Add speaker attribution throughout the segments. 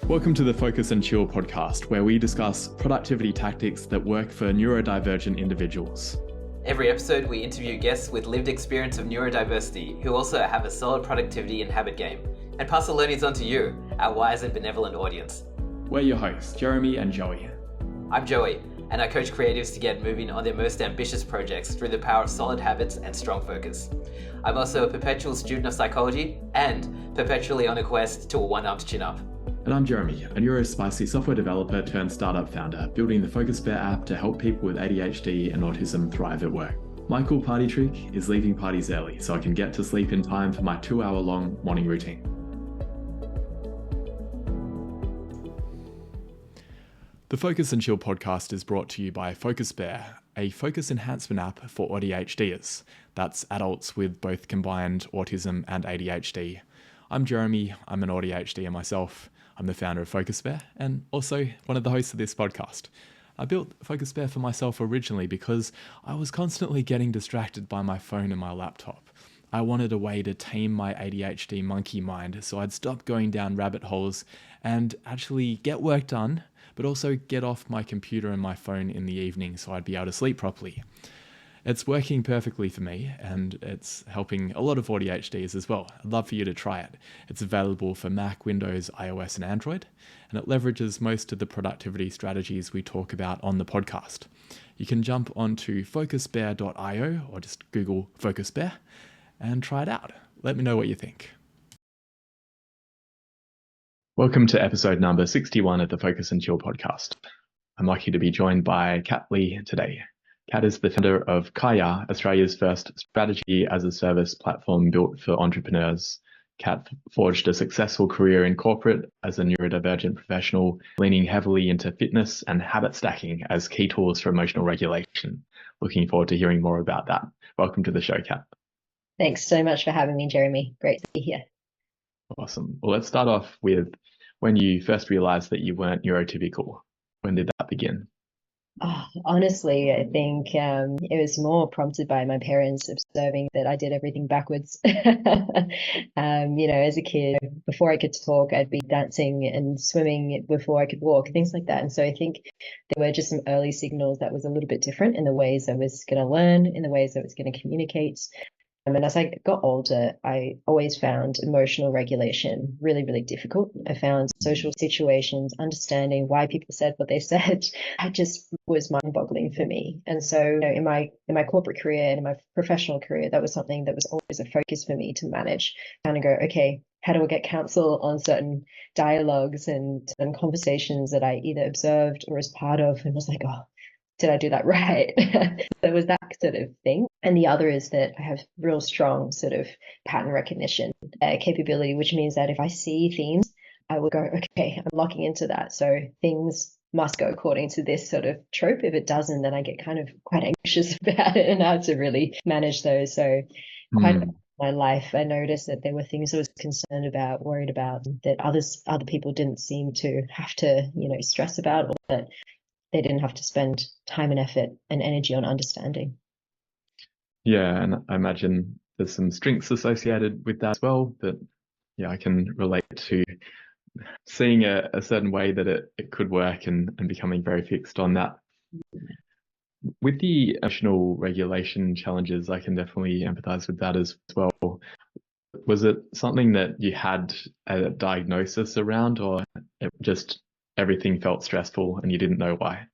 Speaker 1: Welcome to the Focus and Chill podcast, where we discuss productivity tactics that work for neurodivergent individuals.
Speaker 2: Every episode, we interview guests with lived experience of neurodiversity who also have a solid productivity and habit game, and pass the learnings on to you, our wise and benevolent audience.
Speaker 1: We're your hosts, Jeremy and Joey.
Speaker 2: I'm Joey, and I coach creatives to get moving on their most ambitious projects through the power of solid habits and strong focus. I'm also a perpetual student of psychology and perpetually on a quest to a one-armed chin-up.
Speaker 1: And I'm Jeremy, a neurospicy software developer turned startup founder, building the Focus Bear app to help people with ADHD and autism thrive at work. My cool party trick is leaving parties early so I can get to sleep in time for my 2-hour-long morning routine. The Focus and Chill podcast is brought to you by Focus Bear, a focus enhancement app for ADHDers. That's adults with both combined autism and ADHD. I'm Jeremy, I'm an ADHDer myself. I'm the founder of Focus Bear and also one of the hosts of this podcast. I built Focus Bear for myself originally because I was constantly getting distracted by my phone and my laptop. I wanted a way to tame my ADHD monkey mind so I'd stop going down rabbit holes and actually get work done, but also get off my computer and my phone in the evening so I'd be able to sleep properly. It's working perfectly for me and it's helping a lot of ADHDs as well. I'd love for you to try it. It's available for Mac, Windows, iOS and Android, and it leverages most of the productivity strategies we talk about on the podcast. You can jump onto focusbear.io or just Google Focus Bear and try it out. Let me know what you think. Welcome to episode number 61 of the Focus and Chill podcast. I'm lucky to be joined by Kat Lee today. Kat is the founder of Kaya, Australia's first strategy-as-a-service platform built for entrepreneurs. Kat forged a successful career in corporate as a neurodivergent professional, leaning heavily into fitness and habit stacking as key tools for emotional regulation. Looking forward to hearing more about that. Welcome to the show, Kat.
Speaker 3: Thanks so much for having me, Jeremy. Great to be here.
Speaker 1: Awesome. Well, let's start off with when you first realized that you weren't neurotypical. When did that begin?
Speaker 3: Oh, honestly, I think it was more prompted by my parents observing that I did everything backwards. As a kid, before I could talk, I'd be dancing and swimming before I could walk, things like that. And so I think there were just some early signals that was a little bit different in the ways I was going to learn, in the ways I was going to communicate. And as I got older, I always found emotional regulation really, really difficult. I found social situations, understanding why people said what they said, I just was mind-boggling for me. And so in my corporate career and in my professional career, that was something that was always a focus for me to manage. Kind of go, okay, how do I get counsel on certain dialogues and conversations that I either observed or was part of, and was like, oh, did I do that right? There was that sort of thing. And the other is that I have real strong sort of pattern recognition capability, which means that if I see themes, I will go, okay, I'm locking into that. So things must go according to this sort of trope. If it doesn't, then I get kind of quite anxious about it and how to really manage those. So quite in my life, I noticed that there were things I was concerned about, worried about, that other people didn't seem to have to, stress about, or that they didn't have to spend time and effort and energy on understanding.
Speaker 1: Yeah, and I imagine there's some strengths associated with that as well. But yeah, I can relate to seeing a certain way that it could work and becoming very fixed on that. With the emotional regulation challenges, I can definitely empathize with that as well. Was it something that you had a diagnosis around, or it just everything felt stressful and you didn't know why?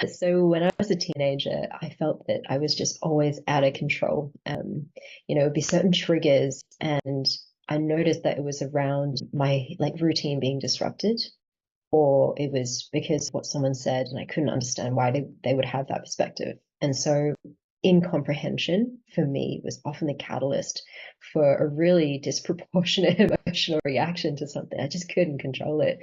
Speaker 3: So when I was a teenager, I felt that I was just always out of control. It would be certain triggers, and I noticed that it was around my routine being disrupted, or it was because of what someone said and I couldn't understand why they would have that perspective. And so incomprehension for me was often the catalyst for a really disproportionate emotional reaction to something. I just couldn't control it.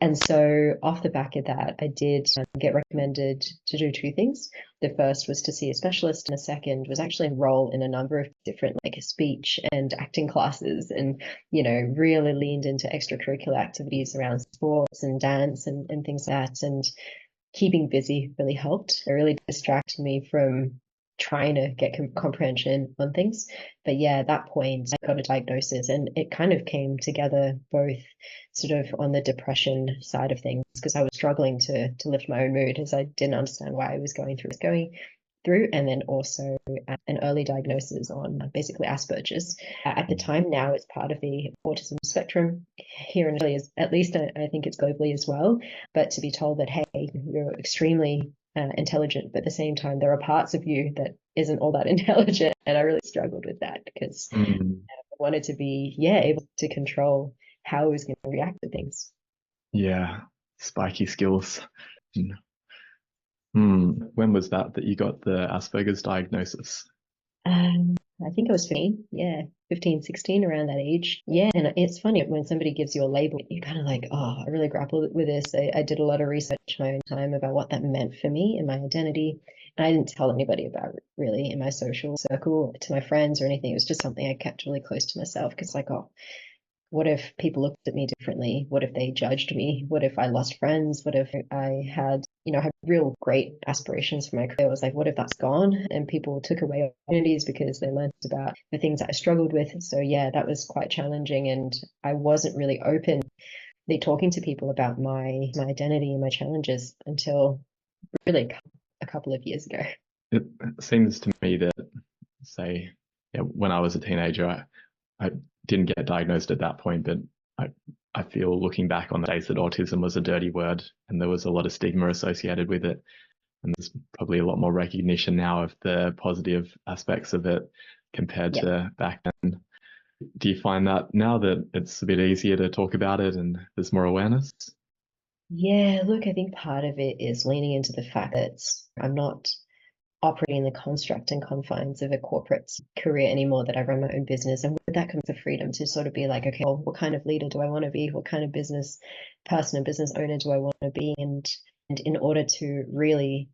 Speaker 3: And so off the back of that, I did get recommended to do two things. The first was to see a specialist, and the second was actually enroll in a number of different speech and acting classes, and, really leaned into extracurricular activities around sports and dance and things like that. And keeping busy really helped. It really distracted me from trying to get comprehension on things. But yeah, at that point, I got a diagnosis, and it kind of came together both sort of on the depression side of things, because I was struggling to lift my own mood as I didn't understand why I was going through, and then also an early diagnosis on basically Asperger's. At the time, now it's part of the autism spectrum here in Australia, at least I think it's globally as well. But to be told that, hey, you're extremely intelligent, but at the same time, there are parts of you that isn't all that intelligent. And I really struggled with that because I wanted to be, able to control how I was going to react to things.
Speaker 1: Yeah, spiky skills. When was that you got the Asperger's diagnosis?
Speaker 3: I think I was 15, 16, around that age. Yeah, and it's funny when somebody gives you a label, you're kind of like, oh, I really grappled with this. I did a lot of research in my own time about what that meant for me and my identity. And I didn't tell anybody about it really in my social circle, to my friends or anything. It was just something I kept really close to myself, because like, oh, what if people looked at me differently? What if they judged me? What if I lost friends? What if I had, had real great aspirations for my career? I was like, what if that's gone and people took away opportunities because they learned about the things that I struggled with? So yeah, that was quite challenging, and I wasn't really open talking to people about my identity and my challenges until really a couple of years ago.
Speaker 1: It seems to me that, say, when I was a teenager, I didn't get diagnosed at that point, but I feel looking back on the days that autism was a dirty word and there was a lot of stigma associated with it. And there's probably a lot more recognition now of the positive aspects of it compared to back then. Do you find that now that it's a bit easier to talk about it and there's more awareness?
Speaker 3: Yeah, look, I think part of it is leaning into the fact that I'm not operating the construct and confines of a corporate career anymore, that I run my own business. And with that comes the freedom to sort of be like, okay, well, what kind of leader do I want to be? What kind of business person and business owner do I want to be? And in order to really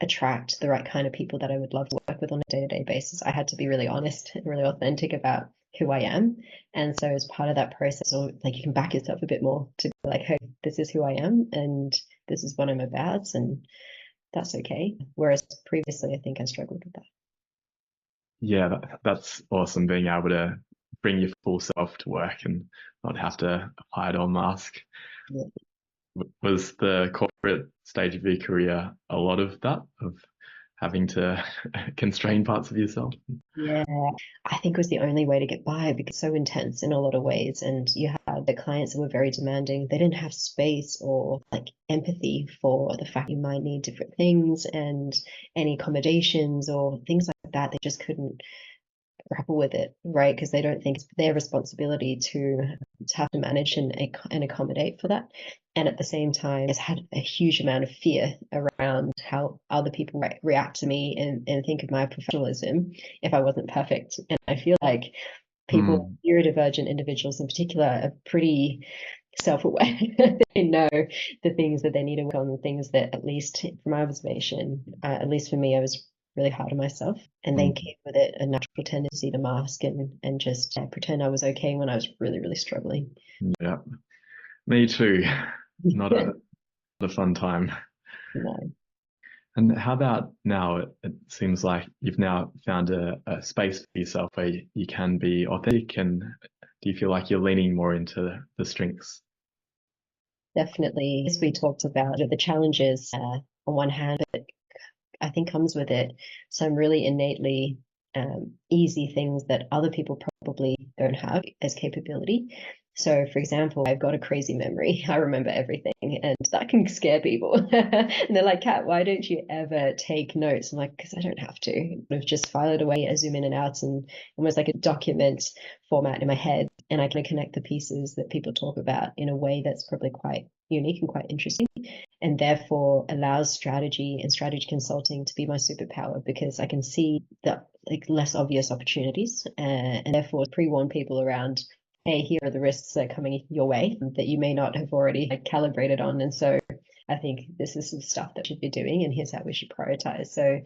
Speaker 3: attract the right kind of people that I would love to work with on a day-to-day basis, I had to be really honest and really authentic about who I am. And so as part of that process, or like, you can back yourself a bit more to be like, hey, this is who I am and this is what I'm about, and that's okay. Whereas previously, I think I struggled with that.
Speaker 1: Yeah, that's awesome, being able to bring your full self to work and not have to hide or mask.
Speaker 3: Yeah.
Speaker 1: Was the corporate stage of your career a lot of that, of having to constrain parts of yourself?
Speaker 3: Yeah, I think it was the only way to get by, because it's so intense in a lot of ways. And you had the clients that were very demanding. They didn't have space or like empathy for the fact you might need different things and any accommodations or things like that. They just couldn't grapple with it, right? Because they don't think it's their responsibility to have to manage and accommodate for that. And at the same time, it's had a huge amount of fear around how other people react to me and think of my professionalism if I wasn't perfect. And I feel like people, neurodivergent individuals in particular, are pretty self-aware. They know the things that they need to work on, the things that, at least from my observation, at least for me, I was really hard on myself, and then came with it a natural tendency to mask and just pretend I was okay when I was really, really struggling.
Speaker 1: Yeah, me too. Not a fun time.
Speaker 3: No.
Speaker 1: And how about now? It seems like you've now found a space for yourself where you can be authentic. And do you feel like you're leaning more into the strengths?
Speaker 3: Definitely, as we talked about, the challenges on one hand, but I think comes with it some really innately easy things that other people probably don't have as capability. So, for example, I've got a crazy memory. I remember everything, and that can scare people. And they're like, Kat, why don't you ever take notes? I'm like, because I don't have to. I've just file it away, I zoom in and out, and almost like a document format in my head. And I can connect the pieces that people talk about in a way that's probably quite unique and quite interesting, and therefore allows strategy and strategy consulting to be my superpower, because I can see the like less obvious opportunities and therefore pre-warn people around, hey, here are the risks that are coming your way that you may not have already calibrated on. And so I think this is the stuff that we should be doing, and here's how we should prioritize. So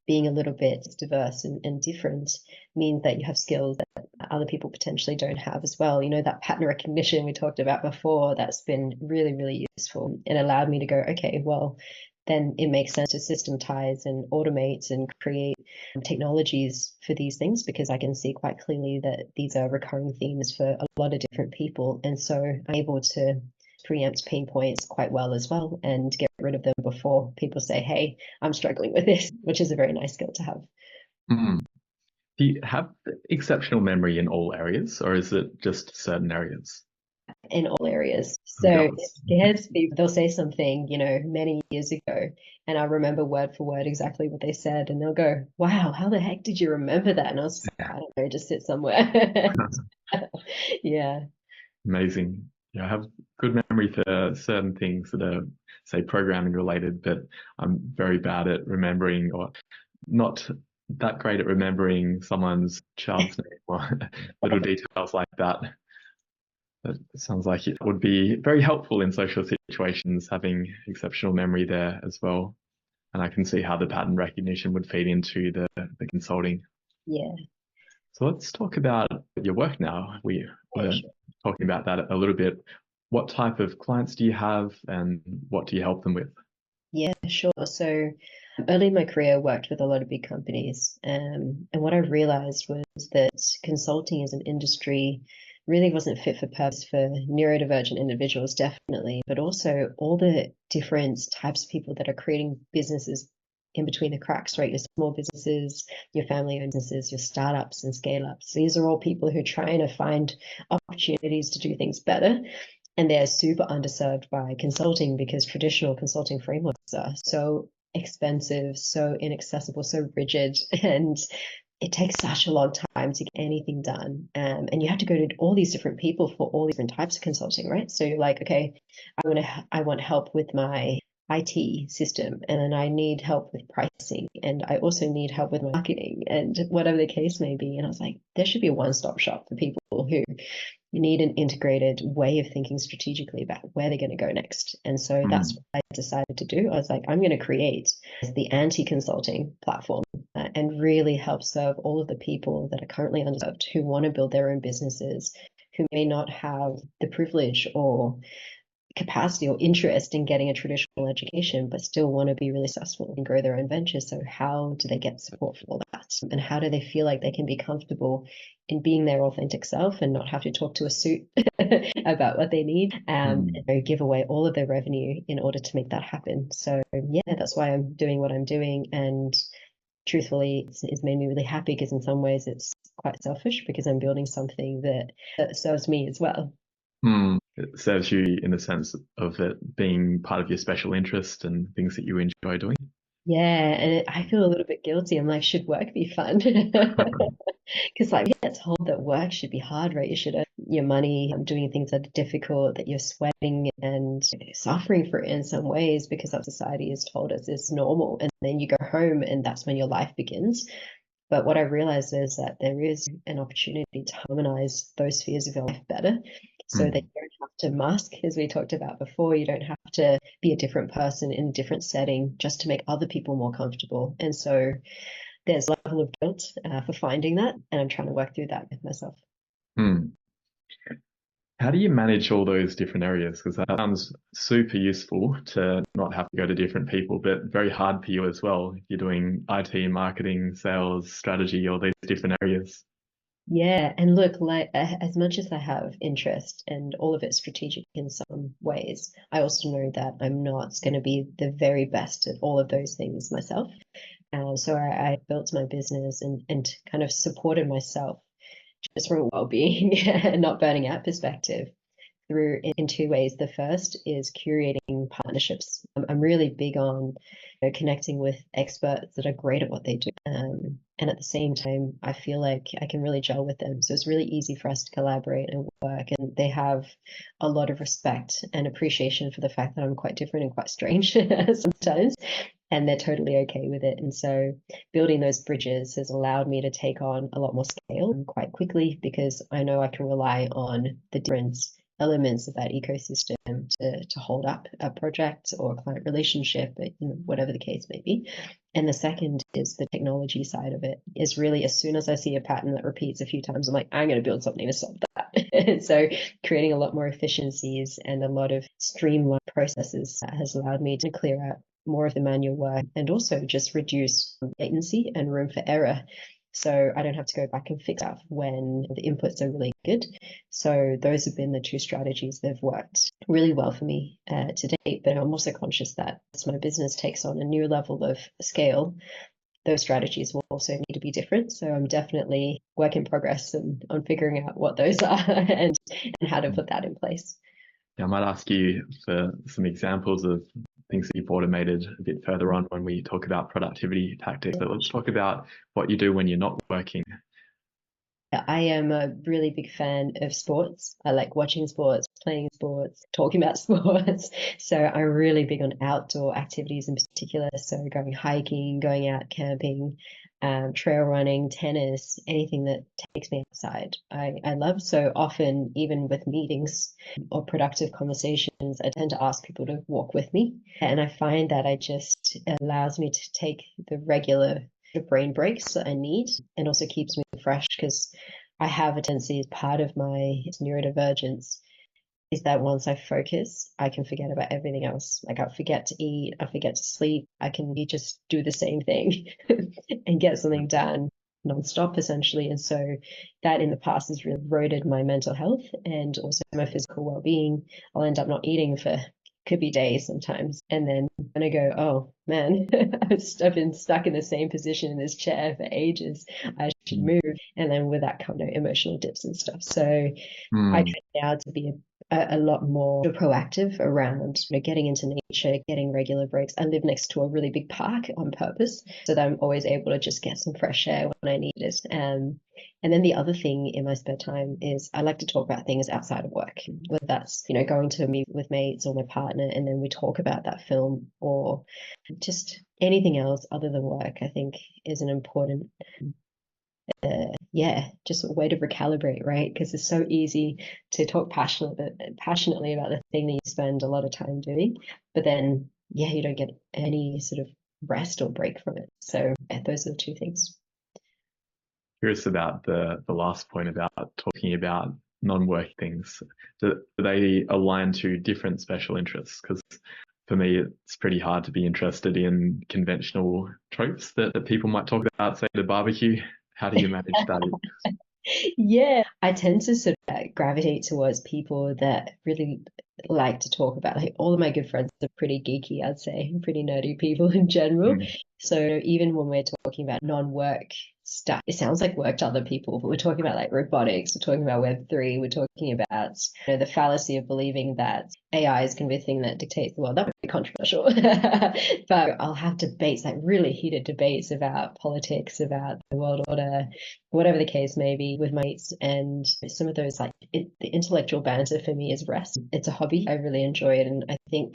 Speaker 3: being a little bit diverse and different means that you have skills that other people potentially don't have as well. That pattern recognition we talked about before, that's been really, really useful. It allowed me to go, okay, well, then it makes sense to systematize and automate and create technologies for these things, because I can see quite clearly that these are recurring themes for a lot of different people. And so I'm able to preempt pain points quite well as well and get rid of them before people say, hey, I'm struggling with this, which is a very nice skill to have.
Speaker 1: Mm. Do you have exceptional memory in all areas, or is it just certain areas?
Speaker 3: In all areas.
Speaker 1: Oh,
Speaker 3: So it
Speaker 1: gosh.
Speaker 3: scares people. They'll say something, many years ago, and I remember word for word exactly what they said, and they'll go, wow, how the heck did you remember that? And I was, I don't know, just sit somewhere. Yeah.
Speaker 1: Amazing. Yeah, I have good memory for certain things that are, say, programming related, but I'm very bad at remembering, or not that great at remembering someone's child's name or little details like that. But it sounds like it would be very helpful in social situations, having exceptional memory there as well. And I can see how the pattern recognition would feed into the consulting.
Speaker 3: Yeah.
Speaker 1: So let's talk about your work now. We
Speaker 3: Yeah,
Speaker 1: were
Speaker 3: sure.
Speaker 1: talking about that a little bit. What type of clients do you have and what do you help them with?
Speaker 3: Yeah, sure. So early in my career, I worked with a lot of big companies. And what I realized was that consulting as an industry really wasn't fit for purpose for neurodivergent individuals, definitely, but also all the different types of people that are creating businesses in between the cracks, right? Your small businesses, your family-owned businesses, your startups and scale-ups. These are all people who are trying to find opportunities to do things better. And they're super underserved by consulting because traditional consulting frameworks are so expensive, so inaccessible, so rigid, and it takes such a long time to get anything done. And you have to go to all these different people for all different types of consulting, right? So you're like, okay, I want help with my IT system, and then I need help with pricing, and I also need help with marketing, and whatever the case may be. And I was like, there should be a one-stop shop for people who need an integrated way of thinking strategically about where they're going to go next. And so that's what I decided to do. I was like, I'm going to create the anti-consulting platform and really help serve all of the people that are currently underserved, who want to build their own businesses, who may not have the privilege or capacity or interest in getting a traditional education, but still want to be really successful and grow their own ventures. So how do they get support for all that? And how do they feel like they can be comfortable in being their authentic self and not have to talk to a suit about what they need, and give away all of their revenue in order to make that happen? So yeah, that's why I'm doing what I'm doing. And truthfully, it's made me really happy, because in some ways it's quite selfish, because I'm building something that serves me as well.
Speaker 1: It serves you in the sense of it being part of your special interest and things that you enjoy doing.
Speaker 3: Yeah, and I feel a little bit guilty. I'm like, should work be fun? Because like, we get told that work should be hard, right? You should earn your money doing things that are difficult, that you're sweating and suffering for it in some ways, because our society has told us it's normal. And then you go home and that's when your life begins. But what I realized is that there is an opportunity to harmonize those spheres of your life better, so that you don't have to mask, as we talked about before. You don't have to be a different person in a different setting just to make other people more comfortable. And so there's a level of guilt for finding that, and I'm trying to work through that with myself.
Speaker 1: Hmm. How do you manage all those different areas? Because that sounds super useful to not have to go to different people, but very hard for you as well. If you're doing IT, marketing, sales, strategy, all these different areas.
Speaker 3: Yeah, and look, like as much as I have interest and all of it strategic in some ways, I also know that I'm not going to be the very best at all of those things myself. So I built my business and kind of supported myself just from a well-being and not burning out perspective through in two ways. The first is curating partnerships. I'm really big on connecting with experts that are great at what they do. And at the same time, I feel like I can really gel with them. So it's really easy for us to collaborate and work. And they have a lot of respect and appreciation for the fact that I'm quite different and quite strange sometimes. And they're totally okay with it. And so building those bridges has allowed me to take on a lot more scale quite quickly, because I know I can rely on the different elements of that ecosystem to hold up a project or a client relationship, whatever the case may be. And the second is the technology side of it, is really, as soon as I see a pattern that repeats a few times, I'm like, I'm going to build something to solve that. And so creating a lot more efficiencies and a lot of streamlined processes has allowed me to clear out more of the manual work, and also just reduce latency and room for error. So I don't have to go back and fix stuff when the inputs are really good. So those have been the two strategies that have worked really well for me to date. But I'm also conscious that as my business takes on a new level of scale, those strategies will also need to be different. So I'm definitely work in progress on figuring out what those are and how to put that in place.
Speaker 1: Yeah, I might ask you for some examples of things that you've automated a bit further on when we talk about productivity tactics. But let's talk about what you do when you're not working.
Speaker 3: I am a really big fan of sports. I like watching sports, playing sports, talking about sports. So I'm really big on outdoor activities in particular. So going hiking, going out camping, trail running, tennis, anything that takes me outside. I love. So often, even with meetings or productive conversations, I tend to ask people to walk with me. And I find that it allows me to take the regular brain breaks that I need, and also keeps me fresh, because I have a tendency, as part of my neurodivergence, is that once I focus, I can forget about everything else. Like, I'll forget to eat, I forget to sleep. I can just do the same thing and get something done nonstop, essentially. And so that in the past has really eroded my mental health and also my physical well-being. I'll end up not eating for could be days sometimes, and then when I go, oh man, I've been stuck in the same position in this chair for ages, I should move. And then with that come emotional dips and stuff. So I try now to be a lot more proactive around getting into nature, getting regular breaks. I live next to a really big park on purpose, so that I'm always able to just get some fresh air when I need it. And then the other thing in my spare time is I like to talk about things outside of work, whether that's, going to meet with mates or my partner, and then we talk about that film, or just anything else other than work, I think is an important, just a way to recalibrate, right? Because it's so easy to talk passionately about the thing that you spend a lot of time doing, but then, you don't get any sort of rest or break from it. So those are the two things.
Speaker 1: Curious about the last point about talking about non-work things. Do they align to different special interests? Because for me, it's pretty hard to be interested in conventional tropes that people might talk about, say, at a barbecue. How do you manage that?
Speaker 3: Yeah, I tend to sort of gravitate towards people that really like to talk about, like, all of my good friends are pretty geeky, I'd say, pretty nerdy people in general. So even when we're talking about non-work stuff, it sounds like work to other people, but we're talking about like robotics, we're talking about Web3, we're talking about the fallacy of believing that AI is going to be a thing that dictates the world. That would be controversial. But I'll have debates, like really heated debates about politics, about the world order, whatever the case may be, with mates. And some of those, the intellectual banter for me is rest. It's a hobby. I really enjoy it. And I think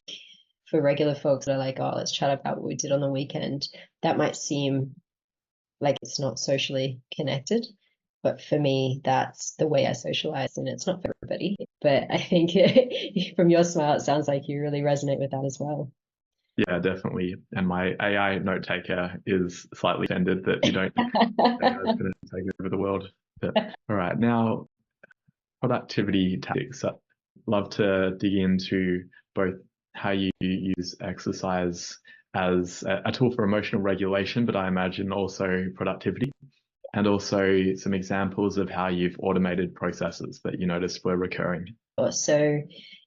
Speaker 3: for regular folks that are like, oh, let's chat about what we did on the weekend, that might seem like it's not socially connected. But for me, that's the way I socialize, and it's not for everybody. But I think from your smile, it sounds like you really resonate with that as well.
Speaker 1: Yeah, definitely. And my AI note taker is slightly offended that you don't think AI is going to take over the world. But, all right, now productivity tactics. I'd love to dig into both how you use exercise as a tool for emotional regulation, but I imagine also productivity, and also some examples of how you've automated processes that you noticed were recurring.
Speaker 3: So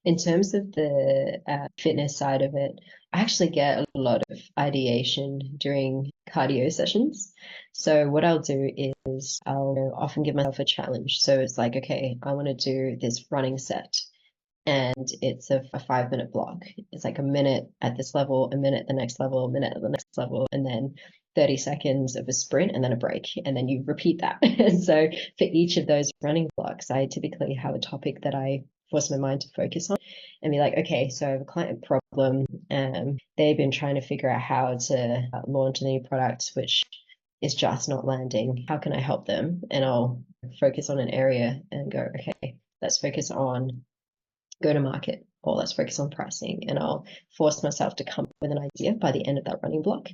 Speaker 3: in terms of the fitness side of it, I actually get a lot of ideation during cardio sessions. So what I'll do is I'll often give myself a challenge. So it's like, okay, I want to do this running set, and it's a 5-minute block. It's like a minute at this level, a minute at the next level, a minute at the next level, and then 30 seconds of a sprint and then a break, and then you repeat that. And so for each of those running blocks, I typically have a topic that I force my mind to focus on and be like, okay, so I have a client problem, and they've been trying to figure out how to launch a new product which is just not landing. How can I help them? And I'll focus on an area and go, okay, let's focus on go to market, or let's focus on pricing. And I'll force myself to come up with an idea by the end of that running block.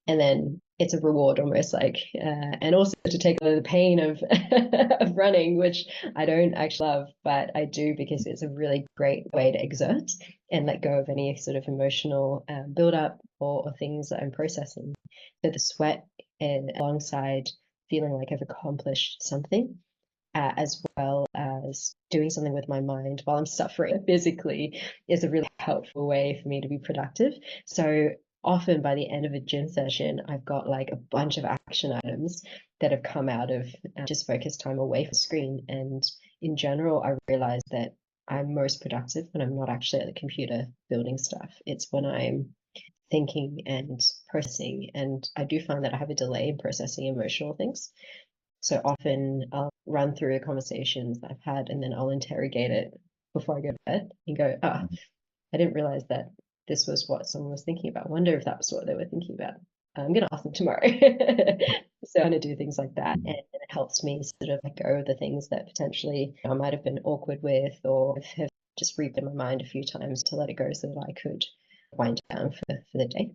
Speaker 3: And then it's a reward almost, like, and also to take away the pain of of running, which I don't actually love, but I do because it's a really great way to exert and let go of any sort of emotional buildup or things that I'm processing. So the sweat, and alongside feeling like I've accomplished something, as well as doing something with my mind while I'm suffering physically, is a really helpful way for me to be productive. So often by the end of a gym session, I've got like a bunch of action items that have come out of just focus time away from the screen. And in general, I realize that I'm most productive when I'm not actually at the computer building stuff. It's when I'm thinking and processing. And I do find that I have a delay in processing emotional things. So often I'll run through the conversations that I've had and then I'll interrogate it before I go to bed and go, I didn't realize that this was what someone was thinking about. I wonder if that was what they were thinking about. I'm going to ask them tomorrow. So I'm going to do things like that. And it helps me sort of let go of the things that potentially I might have been awkward with or have just reaped in my mind a few times to let it go so that I could wind down for the day.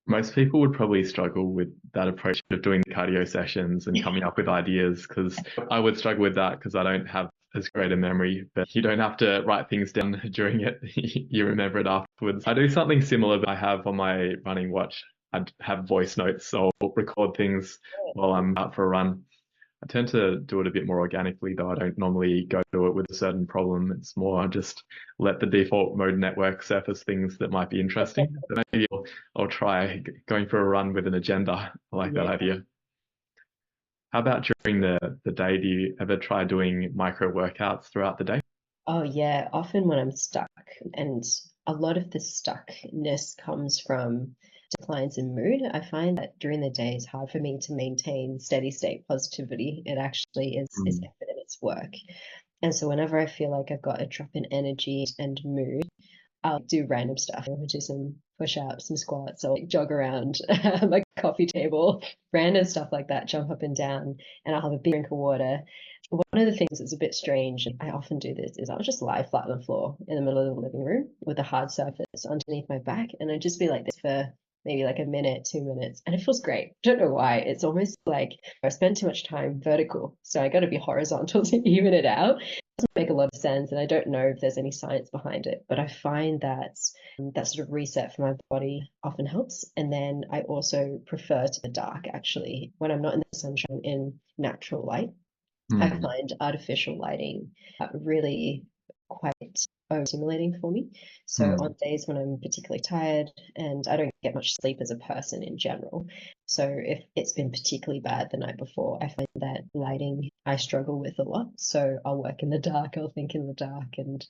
Speaker 1: Most people would probably struggle with that approach of doing the cardio sessions and coming up with ideas, because I would struggle with that because I don't have as great a memory, but you don't have to write things down during it. You remember it afterwards. I do something similar, but I have on my running watch, I'd have voice notes, so I'll record things while I'm out for a run. I tend to do it a bit more organically, though. I don't normally go to it with a certain problem. It's more just let the default mode network surface things that might be interesting. But maybe I'll try going for a run with an agenda. I like that idea. How about during the day? Do you ever try doing micro workouts throughout the day?
Speaker 3: Oh, yeah. Often when I'm stuck, and a lot of the stuckness comes from declines in mood. I find that during the day it's hard for me to maintain steady state positivity. It actually is effort in its work. And so whenever I feel like I've got a drop in energy and mood, I'll do random stuff. I'll do some push-ups, some squats, I'll jog around my coffee table, random stuff like that, jump up and down, and I'll have a big drink of water. One of the things that's a bit strange, and I often do this, is I'll just lie flat on the floor in the middle of the living room with a hard surface underneath my back, and I'd just be like this for maybe like a minute, 2 minutes, and it feels great. Don't know why. It's almost like I spend too much time vertical, so I got to be horizontal to even it out. Doesn't make a lot of sense, and I don't know if there's any science behind it, but I find that that sort of reset for my body often helps. And then I also prefer to the dark, actually, when I'm not in the sunshine, in natural light. I find artificial lighting really quite overstimulating for me. So on days when I'm particularly tired and I don't get much sleep as a person in general, so if it's been particularly bad the night before, I find that lighting I struggle with a lot. So I'll work in the dark, I'll think in the dark, and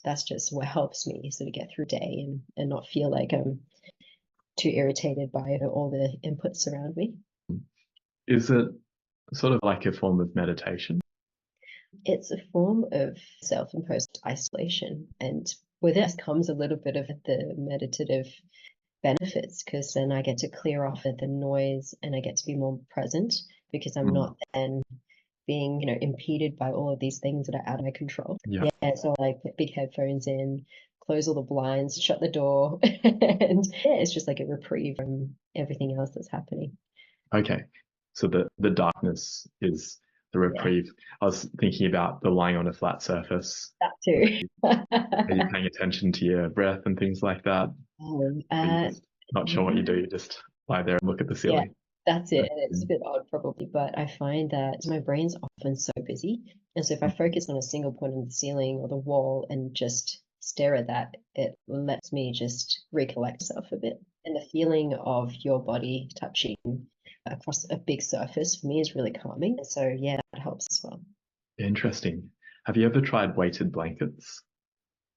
Speaker 3: that's just what helps me sort of get through the day and not feel like I'm too irritated by all the inputs around me.
Speaker 1: Is it sort of like a form of meditation?
Speaker 3: It's a form of self-imposed isolation, and with it comes a little bit of the meditative benefits, because then I get to clear off the noise and I get to be more present because I'm not then being, impeded by all of these things that are out of my control.
Speaker 1: Yeah.
Speaker 3: So I put big headphones in, close all the blinds, shut the door, and it's just like a reprieve from everything else that's happening.
Speaker 1: Okay. So the darkness is the reprieve. I was thinking about the lying on a flat surface.
Speaker 3: That too.
Speaker 1: Are you paying attention to your breath and things like that? Not sure what you do, you just lie there and look at the ceiling.
Speaker 3: That's it. And it's a bit odd probably, but I find that my brain's often so busy. And so if I focus on a single point on the ceiling or the wall and just stare at that, it lets me just recollect myself a bit. And the feeling of your body touching across a big surface for me is really calming. And so that helps as well.
Speaker 1: Interesting. Have you ever tried weighted blankets?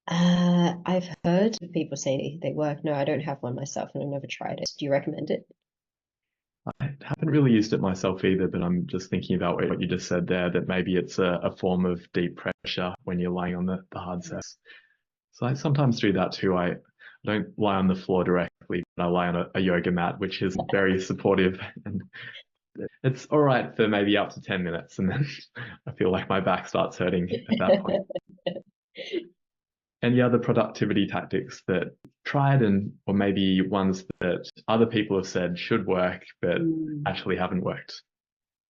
Speaker 3: I've heard people say they work. No, I don't have one myself and I've never tried it. Do you recommend it?
Speaker 1: I haven't really used it myself either, but I'm just thinking about what you just said there, that maybe it's a form of deep pressure when you're lying on the hard surface. So I sometimes do that too. I don't lie on the floor directly, but I lie on a yoga mat, which is very supportive. And it's all right for maybe up to 10 minutes. And then I feel like my back starts hurting at that point. Any other productivity tactics that tried or maybe ones that other people have said should work but actually haven't worked?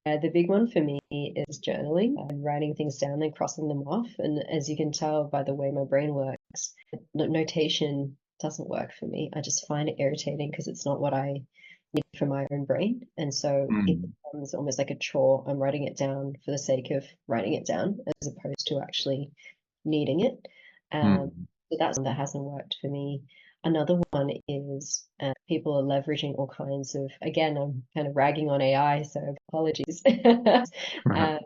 Speaker 3: The big one for me is journaling and writing things down and crossing them off. And as you can tell by the way my brain works, notation doesn't work for me. I just find it irritating because it's not what I need for my own brain. And so it becomes almost like a chore. I'm writing it down for the sake of writing it down as opposed to actually needing it. So that's one that hasn't worked for me. Another one is people are leveraging all kinds of, again, I'm kind of ragging on AI, so apologies.
Speaker 1: Right.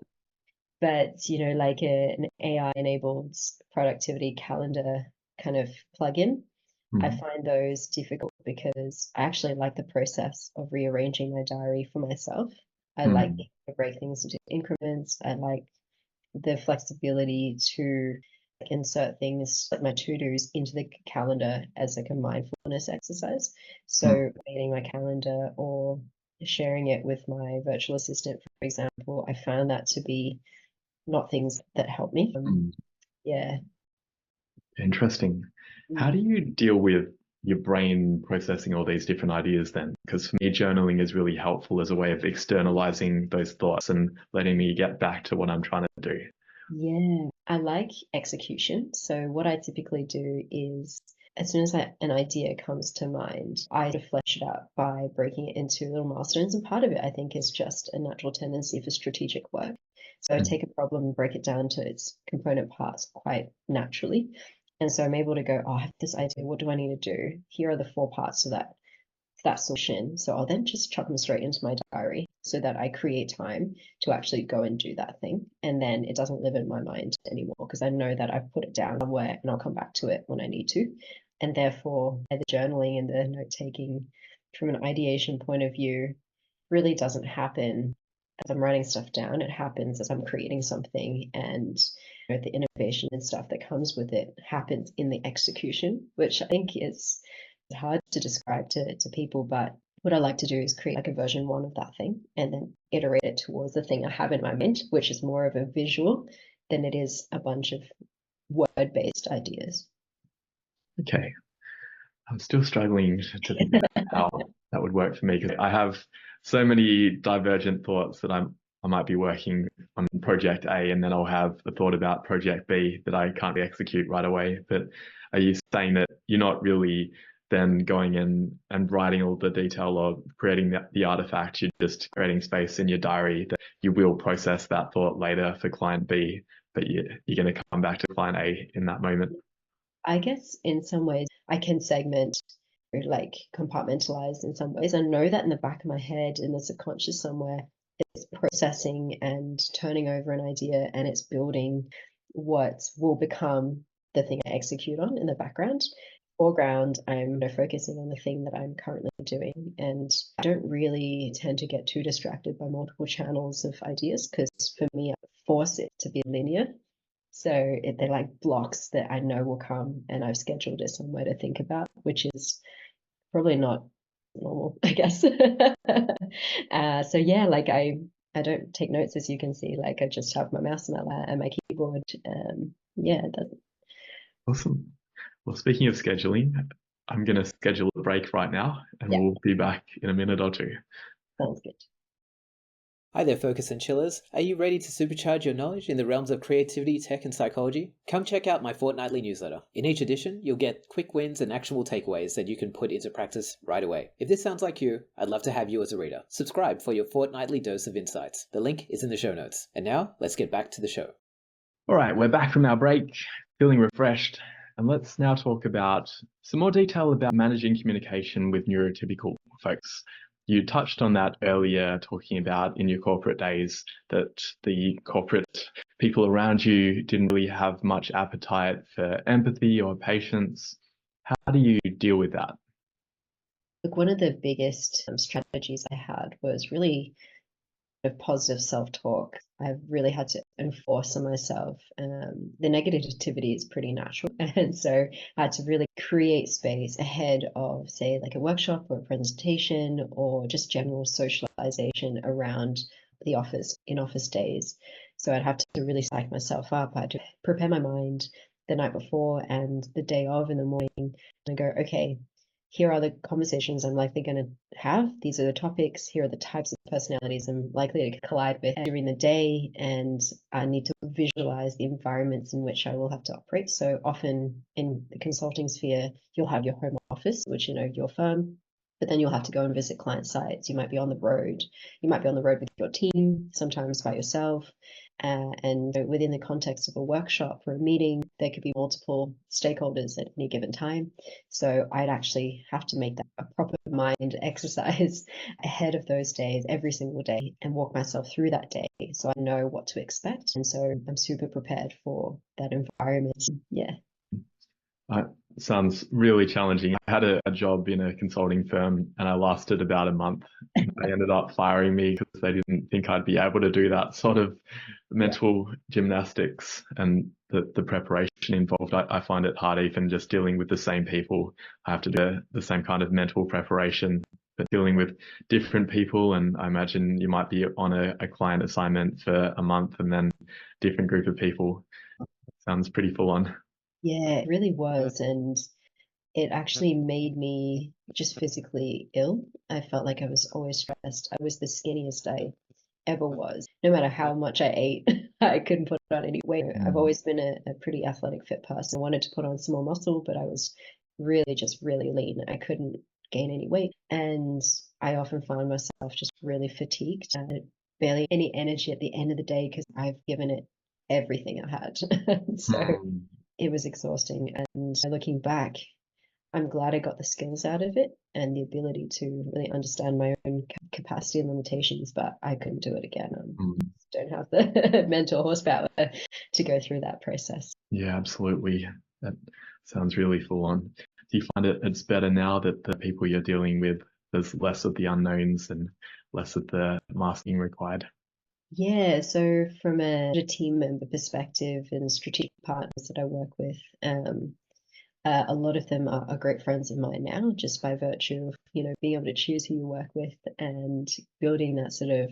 Speaker 3: But, you know, like an AI-enabled productivity calendar kind of plugin, I find those difficult because I actually like the process of rearranging my diary for myself. I like to break things into increments. I like the flexibility to insert things like my to-dos into the calendar as like a mindfulness exercise. So creating my calendar or sharing it with my virtual assistant, for example, I found that to be not things that help me. Yeah.
Speaker 1: Interesting. How do you deal with your brain processing all these different ideas then? Because for me, journaling is really helpful as a way of externalizing those thoughts and letting me get back to what I'm trying to do.
Speaker 3: Yeah, I like execution. So what I typically do is as soon as an idea comes to mind, I flesh it out by breaking it into little milestones. And part of it, I think, is just a natural tendency for strategic work. So I take a problem and break it down to its component parts quite naturally. And so I'm able to go, oh, I have this idea. What do I need to do? Here are the 4 parts to that solution. So I'll then just chuck them straight into my diary so that I create time to actually go and do that thing. And then it doesn't live in my mind anymore because I know that I've put it down somewhere and I'll come back to it when I need to. And therefore, the journaling and the note taking from an ideation point of view really doesn't happen as I'm writing stuff down. It happens as I'm creating something, and you know, the innovation and stuff that comes with it happens in the execution, which I think is hard to describe to people. But what I like to do is create like a version 1 of that thing and then iterate it towards the thing I have in my mind, which is more of a visual than it is a bunch of word-based ideas.
Speaker 1: Okay. I'm still struggling to think about how that would work for me because I have so many divergent thoughts that I might be working on project A and then I'll have a thought about project B that I can't execute right away. But are you saying that you're not really then going in and writing all the detail or creating the artifact? You're just creating space in your diary that you will process that thought later for client B, but you're going to come back to client A in that moment?
Speaker 3: I guess in some ways I can segment, like compartmentalize in some ways. I know that in the back of my head, in the subconscious somewhere, it's processing and turning over an idea and it's building what will become the thing I execute on in the background. Foreground, I'm focusing on the thing that I'm currently doing, and I don't really tend to get too distracted by multiple channels of ideas because for me, I force it to be linear. So they're like blocks that I know will come, and I've scheduled it somewhere to think about, which is probably not normal, I guess. So yeah, like I don't take notes, as you can see. Like I just have my mouse and my keyboard. Yeah, that's
Speaker 1: Awesome. Well, speaking of scheduling, I'm going to schedule a break right now and
Speaker 3: yeah,
Speaker 1: we'll be back in a minute or two.
Speaker 3: sounds good.
Speaker 2: Hi there, Focus and Chillers. Are you ready to supercharge your knowledge in the realms of creativity, tech, and psychology? Come check out my fortnightly newsletter. In each edition, you'll get quick wins and actionable takeaways that you can put into practice right away. If this sounds like you, I'd love to have you as a reader. Subscribe for your fortnightly dose of insights. The link is in the show notes. And now, let's get back to the show.
Speaker 1: All right, we're back from our break, feeling refreshed. And let's now talk about some more detail about managing communication with neurotypical folks. You touched on that earlier, talking about in your corporate days that the corporate people around you didn't really have much appetite for empathy or patience. How do you deal with that?
Speaker 3: Look, one of the biggest strategies I had was really positive self-talk. I've really had to enforce on myself. The negativity is pretty natural. And so I had to really create space ahead of, say, like a workshop or a presentation or just general socialization around the office, in office days. So I'd have to really psych myself up. I had to prepare my mind the night before and the day of in the morning and go, okay, here are the conversations I'm likely going to have. These are the topics. Here are the types of personalities I'm likely to collide with during the day. And I need to visualize the environments in which I will have to operate. So often in the consulting sphere, you'll have your home office, which, your firm, but then you'll have to go and visit client sites. You might be on the road. You might be on the road with your team, sometimes by yourself. And within the context of a workshop or a meeting, there could be multiple stakeholders at any given time. So I'd actually have to make that a proper mind exercise ahead of those days, every single day, and walk myself through that day so I know what to expect. And so I'm super prepared for that environment. Yeah.
Speaker 1: Sounds really challenging. I had a job in a consulting firm and I lasted about a month. They ended up firing me because they didn't think I'd be able to do that sort of mental gymnastics and the preparation involved. I find it hard even just dealing with the same people. I have to do the same kind of mental preparation, but dealing with different people. And I imagine you might be on a client assignment for a month and then different group of people. Sounds pretty full on.
Speaker 3: Yeah, it really was. And it actually made me just physically ill. I felt like I was always stressed. I was the skinniest I ever was. No matter how much I ate, I couldn't put on any weight. I've always been a pretty athletic, fit person. I wanted to put on some more muscle, but I was really just really lean. I couldn't gain any weight. And I often found myself just really fatigued, barely any energy at the end of the day because I've given it everything I had. So it was exhausting. And looking back, I'm glad I got the skills out of it and the ability to really understand my own capacity and limitations, but I couldn't do it again. Don't have the mental horsepower to go through that process.
Speaker 1: Yeah, absolutely. That sounds really full on. Do you find it's better now that the people you're dealing with, there's less of the unknowns and less of the masking required?
Speaker 3: Yeah, so from a team member perspective and strategic partners that I work with, a lot of them are great friends of mine now, just by virtue of, being able to choose who you work with and building that sort of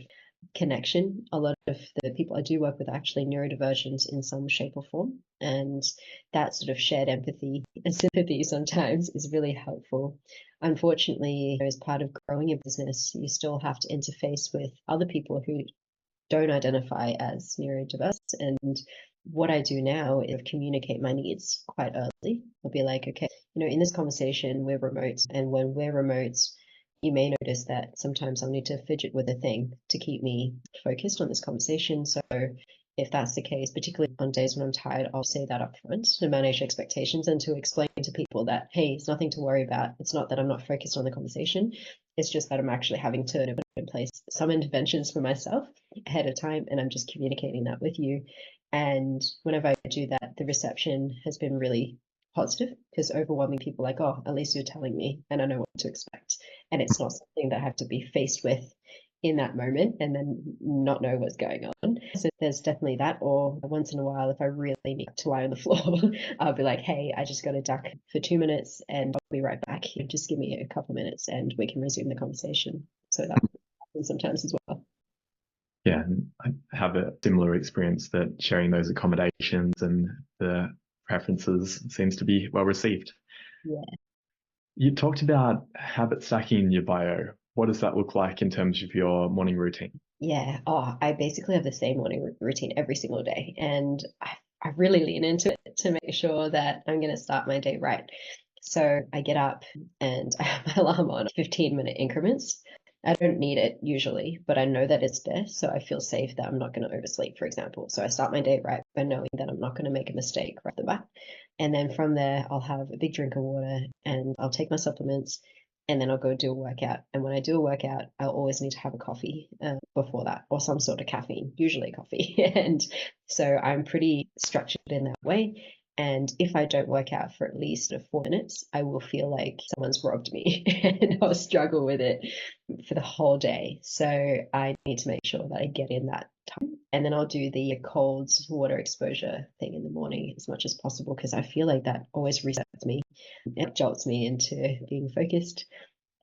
Speaker 3: connection. A lot of the people I do work with are actually neurodivergent in some shape or form, and that sort of shared empathy and sympathy sometimes is really helpful. Unfortunately, as part of growing a business, you still have to interface with other people who don't identify as neurodiverse. And what I do now is communicate my needs quite early. I'll be like, okay, in this conversation, we're remote. And when we're remote, you may notice that sometimes I'll need to fidget with a thing to keep me focused on this conversation. So if that's the case, particularly on days when I'm tired, I'll say that up front to manage expectations and to explain to people that, hey, it's nothing to worry about. It's not that I'm not focused on the conversation. It's just that I'm actually having to put in place some interventions for myself ahead of time, and I'm just communicating that with you. And whenever I do that, the reception has been really positive because overwhelming people are like, oh, at least you're telling me and I know what to expect. And it's not something that I have to be faced with in that moment and then not know what's going on. So there's definitely that. Or once in a while, if I really need to lie on the floor, I'll be like, hey, I just got to duck for 2 minutes and I'll be right back. Just give me a couple of minutes and we can resume the conversation. So that happens sometimes as well.
Speaker 1: Yeah, I have a similar experience that sharing those accommodations and the preferences seems to be well received.
Speaker 3: Yeah.
Speaker 1: You talked about habit stacking in your bio. What does that look like in terms of your morning routine?
Speaker 3: Yeah. Oh, I basically have the same morning routine every single day. And I really lean into it to make sure that I'm going to start my day right. So I get up and I have my alarm on 15-minute increments. I don't need it usually, but I know that it's there. So I feel safe that I'm not going to oversleep, for example. So I start my day right by knowing that I'm not going to make a mistake right off the bat. And then from there, I'll have a big drink of water and I'll take my supplements and then I'll go do a workout. And when I do a workout, I'll always need to have a coffee before that or some sort of caffeine, usually coffee. And so I'm pretty structured in that way. And if I don't work out for at least 4 minutes, I will feel like someone's robbed me and I'll struggle with it for the whole day. So I need to make sure that I get in that time. And then I'll do the cold water exposure thing in the morning as much as possible because I feel like that always resets me. It jolts me into being focused.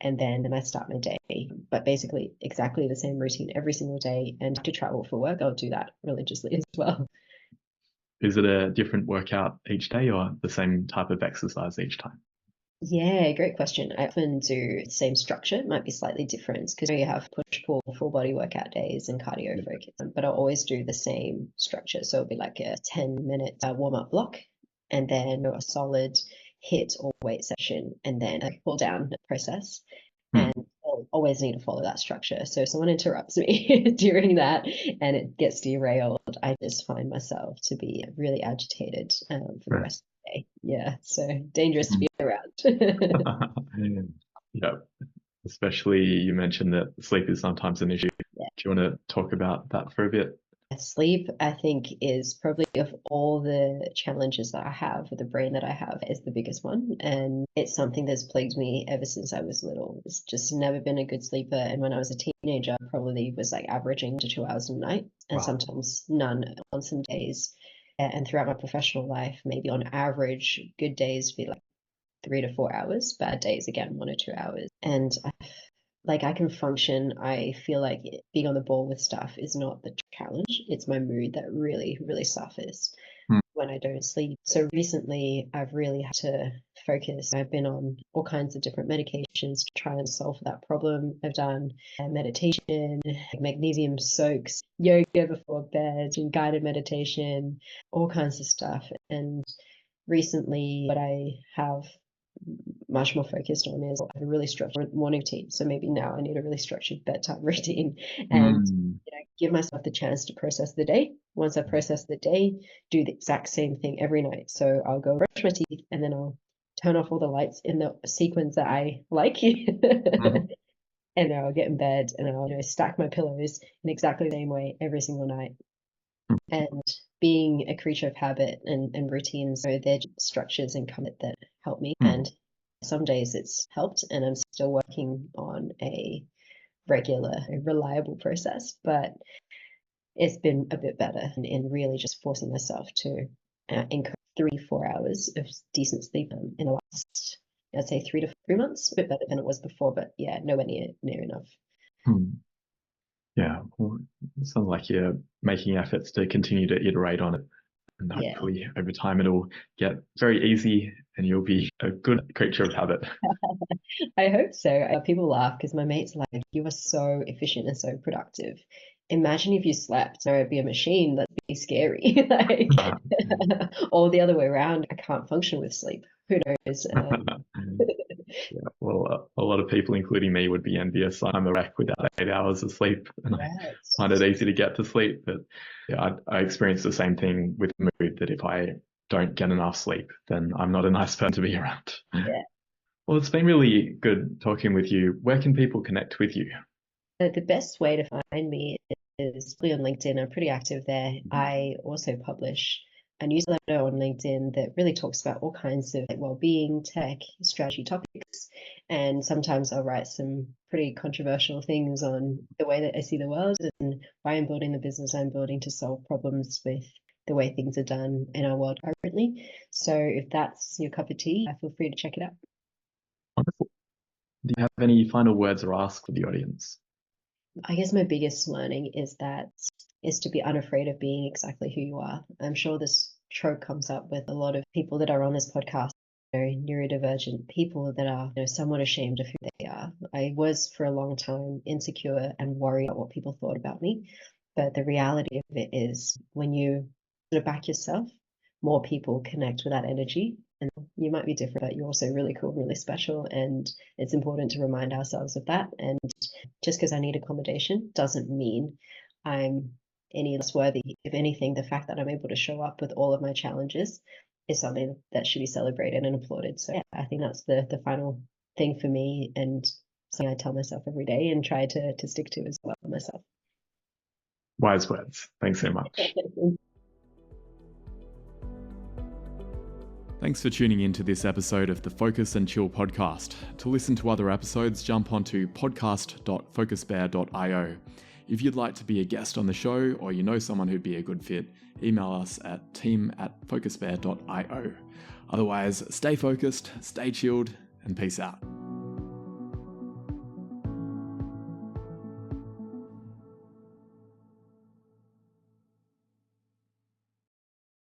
Speaker 3: And then I start my day. But basically exactly the same routine every single day. And to travel for work, I'll do that religiously as well.
Speaker 1: Is it a different workout each day or the same type of exercise each time?
Speaker 3: Yeah, great question. I often do the same structure. It might be slightly different because you have push-pull, full body workout days and cardio focus, but I'll always do the same structure. So it'll be like a 10-minute warm-up block and then a solid hit or weight session and then a cool down process. And I'll always need to follow that structure. So if someone interrupts me during that and it gets derailed, I just find myself to be really agitated for the rest of the day. Yeah, so dangerous to be around.
Speaker 1: Yeah, especially you mentioned that sleep is sometimes an issue.
Speaker 3: Yeah.
Speaker 1: Do you want to talk about that for a bit?
Speaker 3: Sleep, I think, is probably of all the challenges that I have with the brain that I have, is the biggest one. And it's something that's plagued me ever since I was little. It's just never been a good sleeper. And when I was a teenager, I probably was like averaging to 2 hours a night and sometimes none on some days. And throughout my professional life, maybe on average, good days be like 3 to 4 hours, bad days, again, 1 or 2 hours. And I can function. I feel like being on the ball with stuff is not the challenge. It's my mood that really, really suffers when I don't sleep. So recently, I've really had to focus. I've been on all kinds of different medications to try and solve that problem. I've done meditation, magnesium soaks, yoga before bed, and guided meditation, all kinds of stuff. And recently, what I have much more focused on is I have a really structured morning routine. So maybe now I need a really structured bedtime routine and give myself the chance to process the day. Once I process the day, do the exact same thing every night. So I'll go brush my teeth and then I'll turn off all the lights in the sequence that I like. And then I'll get in bed and I'll stack my pillows in exactly the same way every single night. And being a creature of habit and routines, so they're structures and comfort that help me. And some days it's helped, and I'm still working on a regular, reliable process, but it's been a bit better in really just forcing myself to incur 3-4 hours of decent sleep in the last, I'd say 3 to 3 months. A bit better than it was before, but yeah, nowhere near enough.
Speaker 1: Yeah, well, it sounds like you're making efforts to continue to iterate on it. And hopefully over time it'll get very easy and you'll be a good creature of habit.
Speaker 3: I hope so. People laugh because my mates are like, you are so efficient and so productive. Imagine if you slept, or it'd be a machine. That'd be scary. Or the other way around, I can't function with sleep. Who knows?
Speaker 1: Yeah, well, a lot of people, including me, would be envious. I'm a wreck without 8 hours of sleep, and I find it easy to get to sleep. But yeah, I experience the same thing with mood, that if I don't get enough sleep, then I'm not a nice person to be around.
Speaker 3: Yeah.
Speaker 1: Well, it's been really good talking with you. Where can people connect with you?
Speaker 3: The best way to find me is on LinkedIn. I'm pretty active there. I also publish a newsletter on LinkedIn that really talks about all kinds of well-being, tech, strategy topics. And sometimes I'll write some pretty controversial things on the way that I see the world and why I'm building the business I'm building to solve problems with the way things are done in our world currently. So if that's your cup of tea, feel free to check it out.
Speaker 1: Wonderful. Do you have any final words or ask for the audience?
Speaker 3: I guess my biggest learning is to be unafraid of being exactly who you are. I'm sure this trope comes up with a lot of people that are on this podcast, neurodivergent people that are somewhat ashamed of who they are. I was for a long time insecure and worried about what people thought about me. But the reality of it is when you sort of back yourself, more people connect with that energy. And you might be different, but you're also really cool, really special. And it's important to remind ourselves of that. And just because I need accommodation doesn't mean I'm any less worthy. If anything, the fact that I'm able to show up with all of my challenges is something that should be celebrated and applauded. So yeah, I think that's the final thing for me, and something I tell myself every day and try to stick to as well myself.
Speaker 1: Wise words. Thanks so much. Thanks for tuning in to this episode of the Focus and Chill podcast. To listen to other episodes, jump onto podcast.focusbear.io. If you'd like to be a guest on the show, or you know someone who'd be a good fit, email us at team@focusbear.io. Otherwise, stay focused, stay chilled, and peace out.